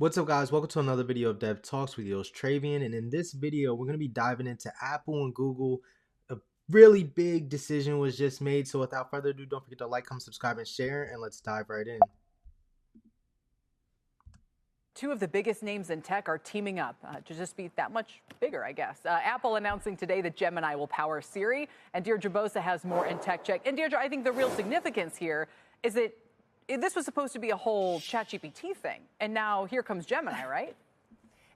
What's up, guys? Welcome to another video of Dev Talks with yours, Travian. And in this video, we're going to be diving into Apple and Google. A really big decision was just made. So without further ado, don't forget to like, comment, subscribe, and share. And let's dive right in. Two of the biggest names in tech are teaming up to just be that much bigger, I guess. Apple announcing today that Gemini will power Siri, and Deirdre Bosa has more in Tech Check. And Deirdre, I think the real significance here is that this was supposed to be a whole ChatGPT thing, and now here comes Gemini, right?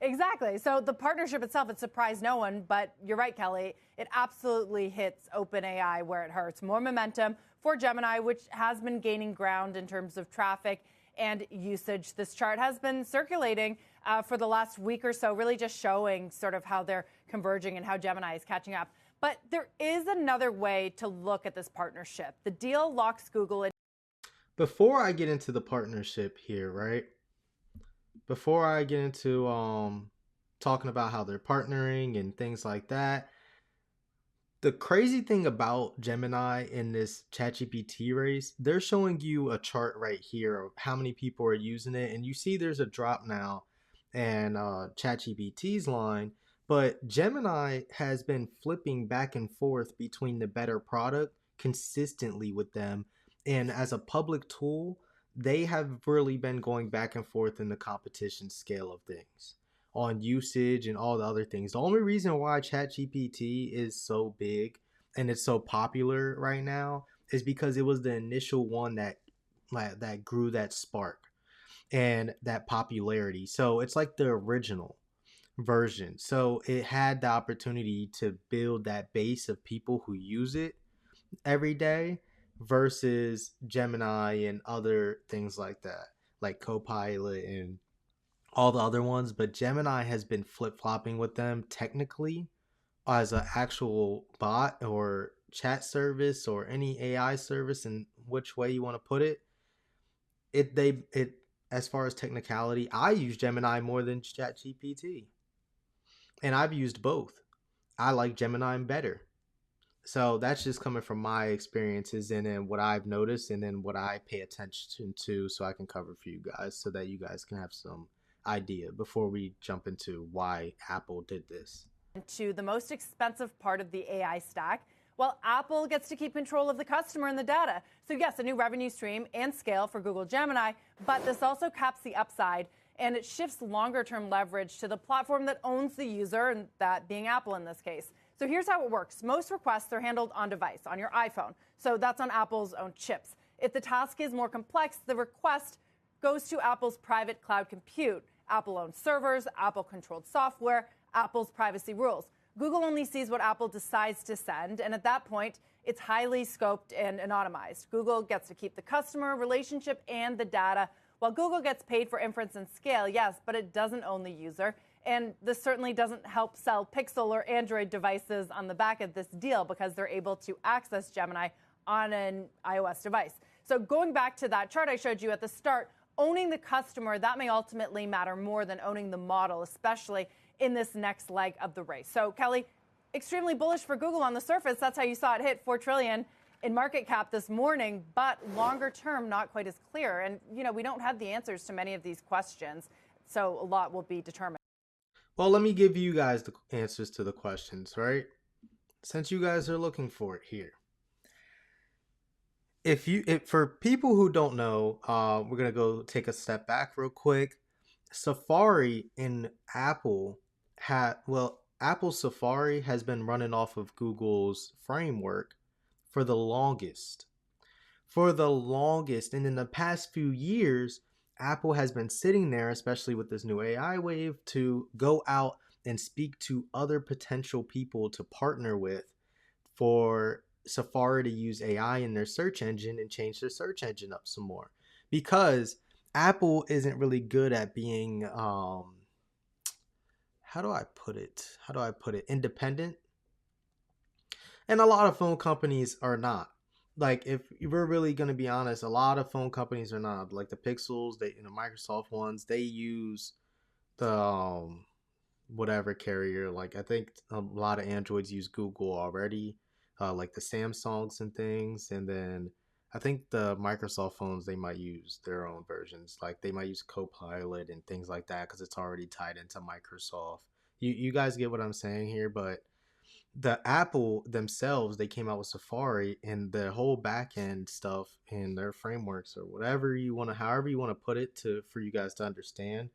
Exactly. So the partnership itself, it surprised no one, but you're right, Kelly. It absolutely hits OpenAI where it hurts. More momentum for Gemini, which has been gaining ground in terms of traffic and usage. This chart has been circulating for the last week or so, really just showing sort of how they're converging and how Gemini is catching up. But there is another way to look at this partnership. The deal locks Google in. Before I get into the partnership here, right? Before I get into talking about how they're partnering and things like that, the crazy thing about Gemini in this ChatGPT race, they're showing you a chart right here of how many people are using it, and you see there's a drop now in ChatGPT's line, but Gemini has been flipping back and forth between the better product consistently with them, and as a public tool, they have really been going back and forth in the competition scale of things on usage and all the other things. The only reason why ChatGPT is so big and it's so popular right now is because it was the initial one that grew that spark and that popularity. So it's like the original version. So it had the opportunity to build that base of people who use it every day versus Gemini and other things like that, like Copilot and all the other ones. But Gemini has been flip-flopping with them technically as an actual bot or chat service or any AI service, in which way you want to put it. It as far as technicality, I use Gemini more than ChatGPT, and I've used both. I like Gemini better. So that's just coming from my experiences and then what I've noticed and then what I pay attention to, so I can cover for you guys so that you guys can have some idea before we jump into why Apple did this. To the most expensive part of the AI stack, while Apple gets to keep control of the customer and the data. So yes, a new revenue stream and scale for Google Gemini, but this also caps the upside and it shifts longer-term leverage to the platform that owns the user, and that being Apple in this case. So here's how it works. Most requests are handled on device, on your iPhone. So that's on Apple's own chips. If the task is more complex, the request goes to Apple's private cloud compute, Apple-owned servers, Apple-controlled software, Apple's privacy rules. Google only sees what Apple decides to send, and at that point, it's highly scoped and anonymized. Google gets to keep the customer relationship and the data, while Google gets paid for inference and scale, yes, but it doesn't own the user. And this certainly doesn't help sell Pixel or Android devices on the back of this deal because they're able to access Gemini on an iOS device. So going back to that chart I showed you at the start, owning the customer, that may ultimately matter more than owning the model, especially in this next leg of the race. So Kelly, extremely bullish for Google on the surface. That's how you saw it hit $4 trillion in market cap this morning, but longer term, not quite as clear. And, we don't have the answers to many of these questions, so a lot will be determined. Well, let me give you guys the answers to the questions, right? Since you guys are looking for it here. If for people who don't know, we're gonna go take a step back real quick. Safari in Apple Apple Safari has been running off of Google's framework for the longest. And in the past few years, Apple has been sitting there, especially with this new AI wave, to go out and speak to other potential people to partner with for Safari to use AI in their search engine and change their search engine up some more. Because Apple isn't really good at being, how do I put it? Independent. And a lot of phone companies are not. Like, if we're really going to be honest, a lot of phone companies are not. Like the Pixels, Microsoft ones, they use the whatever carrier. Like, I think a lot of Androids use Google already, like the Samsungs and things. And then I think the Microsoft phones, they might use their own versions. Like they might use Copilot and things like that because it's already tied into Microsoft. You guys get what I'm saying here, but the Apple themselves, they came out with Safari and the whole back end stuff in their frameworks or whatever you want to, however you want to put it to for you guys to understand,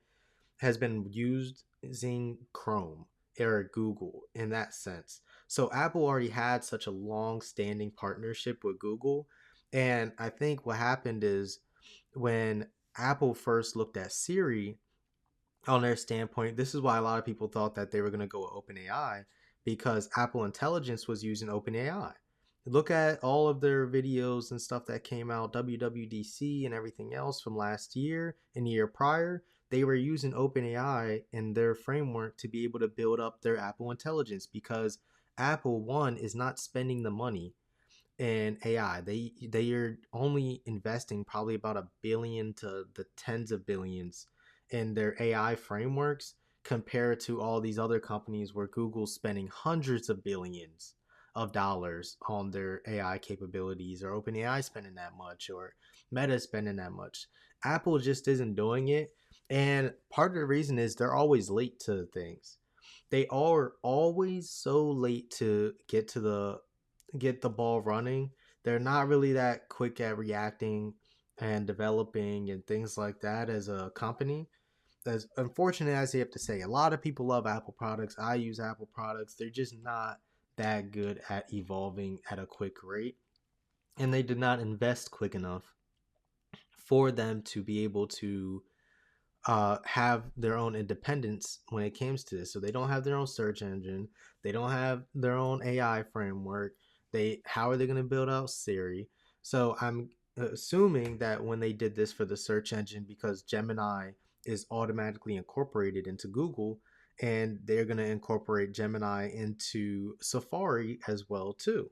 has been used using Chrome or Google in that sense. So Apple already had such a long standing partnership with Google. And I think what happened is when Apple first looked at Siri on their standpoint, this is why a lot of people thought that they were going to go with OpenAI because Apple Intelligence was using OpenAI. Look at all of their videos and stuff that came out, WWDC and everything else from last year and the year prior. They were using OpenAI in their framework to be able to build up their Apple Intelligence because Apple, one, is not spending the money in AI. They are only investing probably about a billion to the tens of billions in their AI frameworks compared to all these other companies where Google's spending hundreds of billions of dollars on their AI capabilities, or OpenAI spending that much, or Meta spending that much. Apple just isn't doing it. And part of the reason is they're always late to things. They are always so late to get the ball running. They're not really that quick at reacting and developing and things like that as a company. As unfortunate as they have to say, a lot of people love Apple products. I use Apple products. They're just not that good at evolving at a quick rate. And they did not invest quick enough for them to be able to have their own independence when it comes to this. So they don't have their own search engine. They don't have their own AI framework. How are they going to build out Siri? So I'm assuming that when they did this for the search engine, because Gemini is automatically incorporated into Google, and they're going to incorporate Gemini into Safari as well too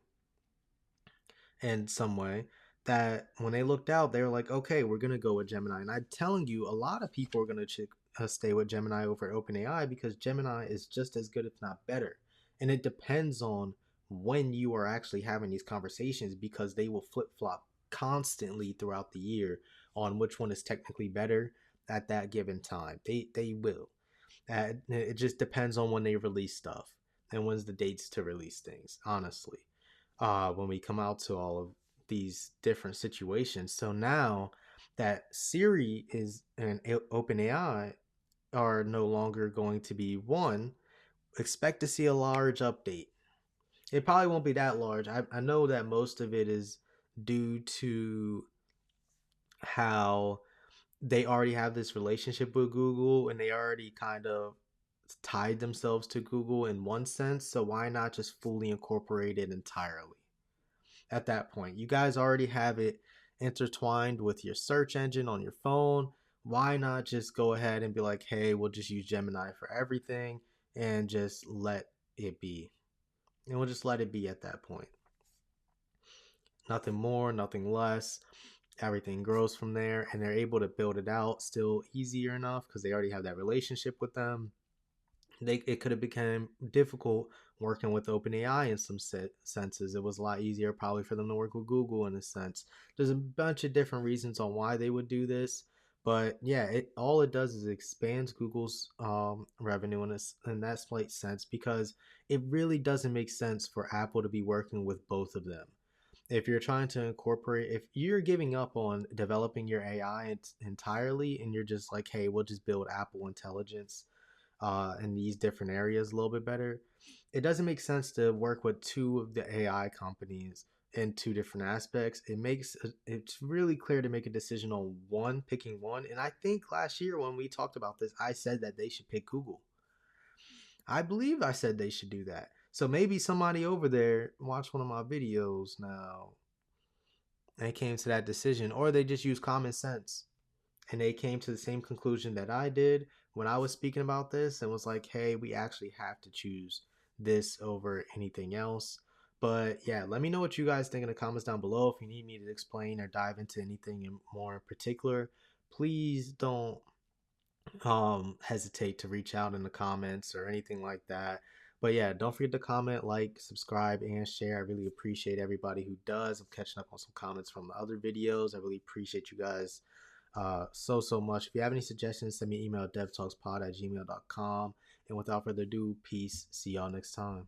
in some way, that when they looked out, they were like, okay, we're going to go with Gemini. And I'm telling you, a lot of people are going to stay with Gemini over OpenAI because Gemini is just as good, if not better. And it depends on when you are actually having these conversations because they will flip flop constantly throughout the year on which one is technically better at that given time. They will. It just depends on when they release stuff and when's the dates to release things, honestly, when we come out to all of these different situations. So now that Siri is and OpenAI are no longer going to be one, expect to see a large update. It probably won't be that large. I know that most of it is due to how they already have this relationship with Google and they already kind of tied themselves to Google in one sense. So why not just fully incorporate it entirely? At that point, you guys already have it intertwined with your search engine on your phone. Why not just go ahead and be like, hey, we'll just use Gemini for everything and just let it be? And we'll just let it be at that point. Nothing more, nothing less. Everything grows from there, and they're able to build it out still easier enough because they already have that relationship with them. It could have become difficult working with OpenAI in some senses. It was a lot easier probably for them to work with Google in a sense. There's a bunch of different reasons on why they would do this, but yeah, all it does is expands Google's revenue in that slight sense because it really doesn't make sense for Apple to be working with both of them. If you're trying to incorporate, if you're giving up on developing your AI entirely and you're just like, hey, we'll just build Apple Intelligence in these different areas a little bit better, it doesn't make sense to work with two of the AI companies in two different aspects. It's really clear to make a decision on one, picking one. And I think last year when we talked about this, I said that they should pick Google. I believe I said they should do that. So maybe somebody over there watched one of my videos now and came to that decision, or they just use common sense and they came to the same conclusion that I did when I was speaking about this and was like, hey, we actually have to choose this over anything else. But yeah, let me know what you guys think in the comments down below. If you need me to explain or dive into anything more in particular, please don't hesitate to reach out in the comments or anything like that. But yeah, don't forget to comment, like, subscribe, and share. I really appreciate everybody who does. I'm catching up on some comments from the other videos. I really appreciate you guys so much. If you have any suggestions, send me an email at devtalkspod@gmail.com. And without further ado, peace. See y'all next time.